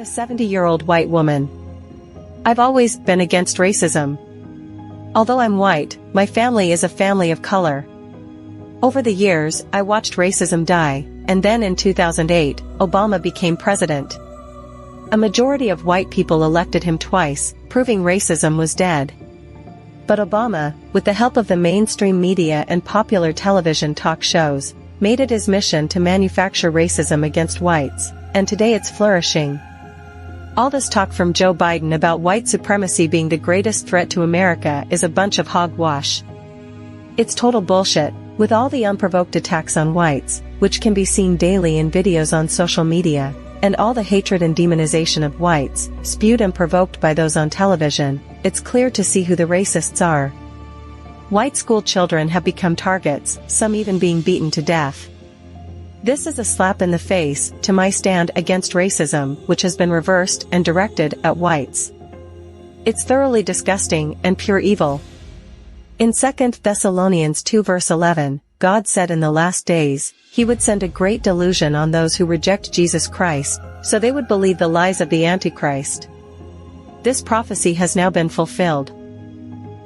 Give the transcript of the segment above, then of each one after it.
a 70-year-old white woman. I've always been against racism. Although I'm white, my family is a family of color. Over the years, I watched racism die, and then in 2008, Obama became president. A majority of white people elected him twice, proving racism was dead. But Obama, with the help of the mainstream media and popular television talk shows, made it his mission to manufacture racism against whites, and today it's flourishing. All this talk from Joe Biden about white supremacy being the greatest threat to America is a bunch of hogwash. It's total bullshit, with all the unprovoked attacks on whites, which can be seen daily in videos on social media, and all the hatred and demonization of whites, spewed and provoked by those on television, it's clear to see who the racists are. White school children have become targets, some even being beaten to death. This is a slap in the face to my stand against racism, which has been reversed and directed at whites. It's thoroughly disgusting and pure evil. In 2 Thessalonians 2 verse 11, God said in the last days, He would send a great delusion on those who reject Jesus Christ, so they would believe the lies of the Antichrist. This prophecy has now been fulfilled.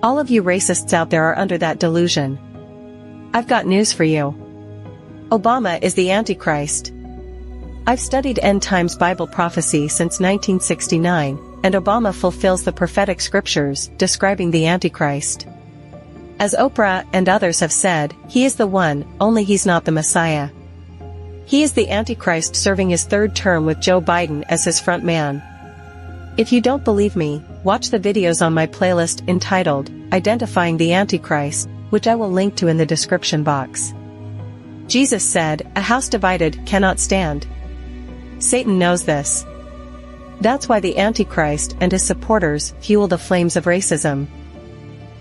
All of you racists out there are under that delusion. I've got news for you. Obama is the Antichrist. I've studied end times Bible prophecy since 1969, and Obama fulfills the prophetic scriptures describing the Antichrist. As Oprah and others have said, he is the one, only he's not the Messiah. He is the Antichrist serving his third term with Joe Biden as his front man. If you don't believe me, watch the videos on my playlist entitled, Identifying the Antichrist, which I will link to in the description box. Jesus said, "A house divided cannot stand." Satan knows this. That's why the Antichrist and his supporters fuel the flames of racism.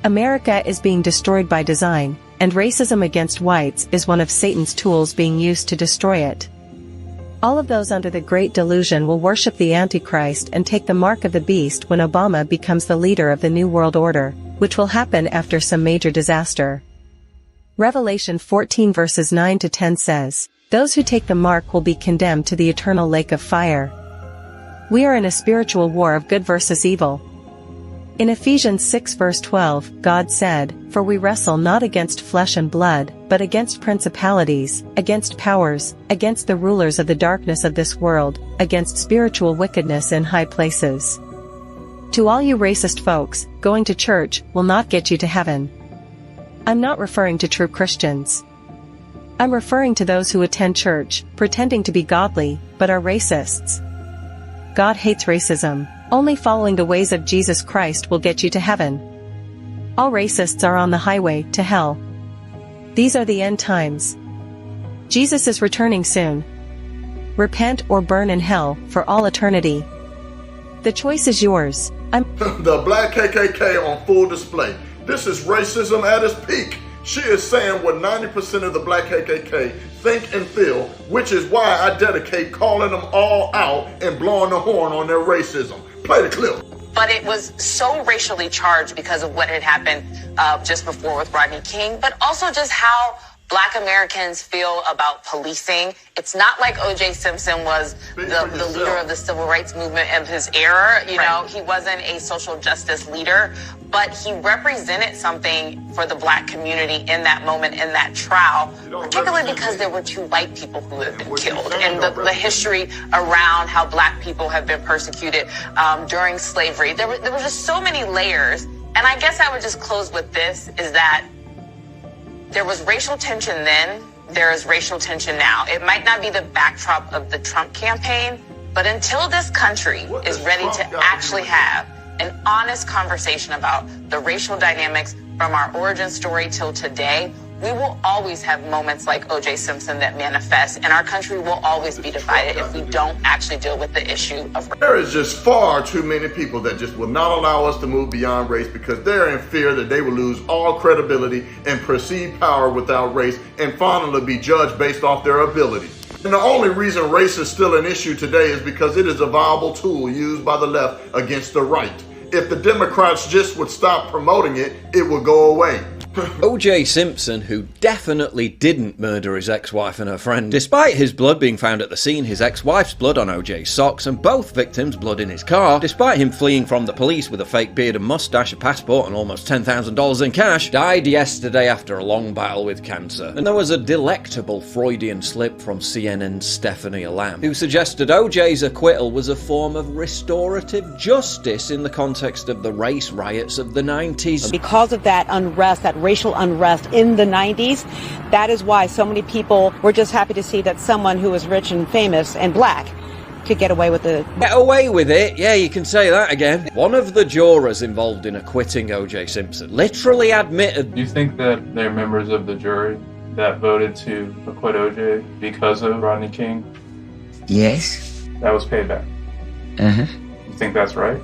America is being destroyed by design, and racism against whites is one of Satan's tools being used to destroy it. All of those under the Great Delusion will worship the Antichrist and take the mark of the beast when Obama becomes the leader of the New World Order, which will happen after some major disaster. Revelation 14 verses 9 to 10 says, "Those who take the mark will be condemned to the eternal lake of fire." We are in a spiritual war of good versus evil. In Ephesians 6 verse 12, God said, "For we wrestle not against flesh and blood, but against principalities, against powers, against the rulers of the darkness of this world, against spiritual wickedness in high places." To all you racist folks, going to church will not get you to heaven. I'm not referring to true Christians. I'm referring to those who attend church, pretending to be godly, but are racists. God hates racism. Only following the ways of Jesus Christ will get you to heaven. All racists are on the highway to hell. These are the end times. Jesus is returning soon. Repent or burn in hell for all eternity. The choice is yours. The black KKK on full display. This is racism at its peak. She is saying what 90% of the black KKK think and feel, which is why I dedicate calling them all out and blowing the horn on their racism. Play the clip. But it was so racially charged because of what had happened just before with Rodney King, but also just how Black Americans feel about policing. It's not like O.J. Simpson was the leader of the civil rights movement of his era. You know, he wasn't a social justice leader, but he represented something for the Black community in that moment, in that trial, particularly because there were two white people who had been killed, and the history around how Black people have been persecuted during slavery. There were just so many layers. And I guess I would just close with this, is that there was racial tension then, there is racial tension now. It might not be the backdrop of the Trump campaign, but until this country is ready to actually have an honest conversation about the racial dynamics from our origin story till today, we will always have moments like O.J. Simpson that manifest, and our country will always be divided if we don't actually deal with the issue of race. There is just far too many people that just will not allow us to move beyond race because they're in fear that they will lose all credibility and perceived power without race and finally be judged based off their ability. And the only reason race is still an issue today is because it is a viable tool used by the left against the right. If the Democrats just would stop promoting it, it would go away. O.J. Simpson, who definitely didn't murder his ex-wife and her friend. Despite his blood being found at the scene, his ex-wife's blood on O.J.'s socks, and both victims' blood in his car, despite him fleeing from the police with a fake beard and mustache, a passport, and almost $10,000 in cash, died yesterday after a long battle with cancer. And there was a delectable Freudian slip from CNN's Stephanie Lamb, who suggested O.J.'s acquittal was a form of restorative justice in the context of the race riots of the 90s. Because of that unrest, that racial unrest in the 90s, that is why so many people were just happy to see that someone who was rich and famous and black could get away with it. Get away with it? Yeah, you can say that again. One of the jurors involved in acquitting O.J. Simpson literally admitted... Do you think that they're members of the jury that voted to acquit O.J. because of Rodney King? Yes. That was payback? Uh-huh. You think that's right?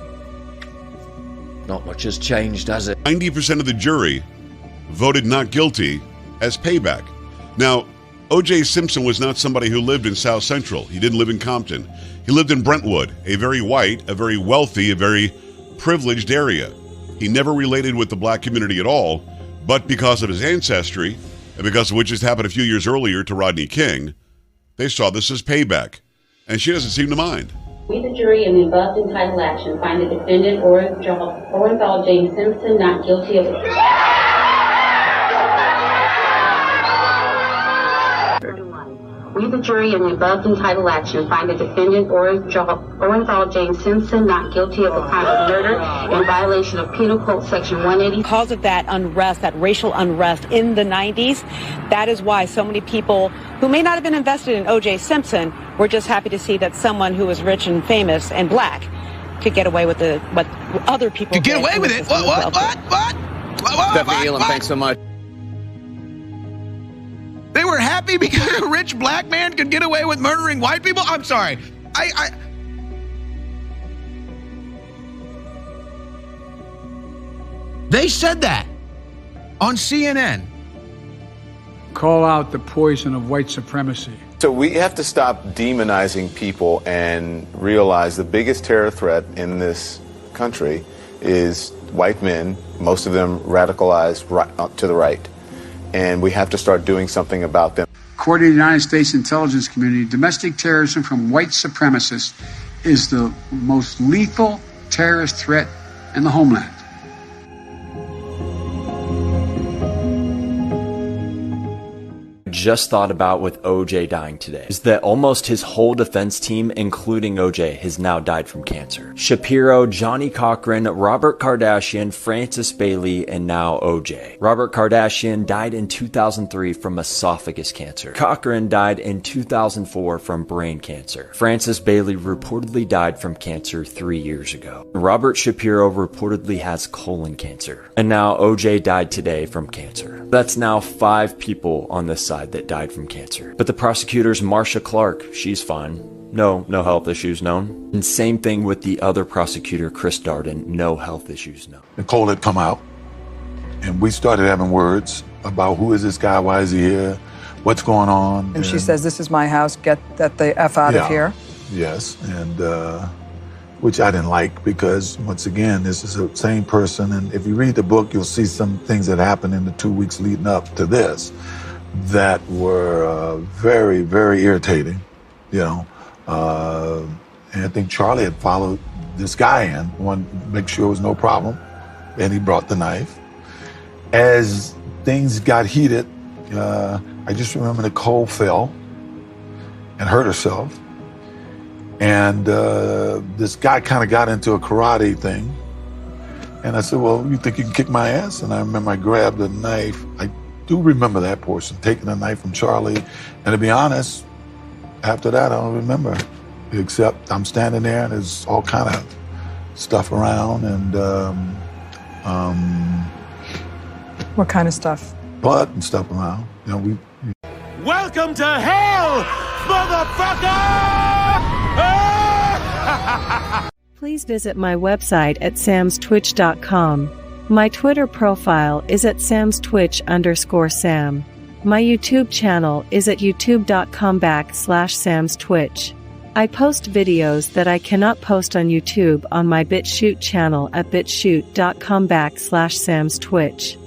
Not much has changed, has it? 90% of the jury voted not guilty as payback. Now, O.J. Simpson was not somebody who lived in South Central. He didn't live in Compton. He lived in Brentwood, a very white, a very wealthy, a very privileged area. He never related with the black community at all, but because of his ancestry, and because of what just happened a few years earlier to Rodney King, they saw this as payback. And she doesn't seem to mind. We, the jury, in the above entitled action, find the defendant Orenthal James Simpson not guilty of the... We, the jury, in the above entitled action, find the defendant Orenthal James Simpson not guilty of the crime of murder in violation of Penal Code Section 180. Because of that unrest, that racial unrest in the 90s, that is why so many people who may not have been invested in O.J. Simpson were just happy to see that someone who was rich and famous and black could get away with what other people could get away with it. What? Stephanie Elam, thanks so much. They were happy because a rich black man could get away with murdering white people? I'm sorry. They said that on CNN. Call out the poison of white supremacy. So we have to stop demonizing people and realize the biggest terror threat in this country is white men, most of them radicalized to the right. And we have to start doing something about them. According to the United States intelligence community, domestic terrorism from white supremacists is the most lethal terrorist threat in the homeland. Just thought about with OJ dying today is that almost his whole defense team, including OJ, has now died from cancer. Shapiro, Johnny Cochran, Robert Kardashian, Francis Bailey, and now OJ. Robert Kardashian died in 2003 from esophagus cancer. Cochran died in 2004 from brain cancer. Francis Bailey reportedly died from cancer 3 years ago. Robert Shapiro reportedly has colon cancer. And now OJ died today from cancer. That's now 5 people on this side that died from cancer. But the prosecutor's Marsha Clark, she's fine. No health issues known. And same thing with the other prosecutor, Chris Darden, no health issues known. Nicole had come out, and we started having words about who is this guy, why is he here, what's going on. And she says, this is my house, get the F out of here. Yes, and which I didn't like because, once again, this is the same person, and if you read the book, you'll see some things that happened in the 2 weeks leading up to this that were very, very irritating, and I think Charlie had followed this guy in, wanted to make sure there was no problem, and he brought the knife. As things got heated, I just remember Nicole fell and hurt herself, and this guy kind of got into a karate thing, and I said, well, you think you can kick my ass? And I remember I grabbed a knife. I do remember that portion, taking a knife from Charlie. And to be honest, after that, I don't remember, except I'm standing there and there's all kind of stuff around and what kind of stuff? Blood and stuff around. Welcome to hell, motherfucker! Please visit my website at samstwitch.com. My Twitter profile is at samstwitch_Sam. My YouTube channel is at youtube.com/samstwitch. I post videos that I cannot post on YouTube on my BitChute channel at bitchute.com/samstwitch.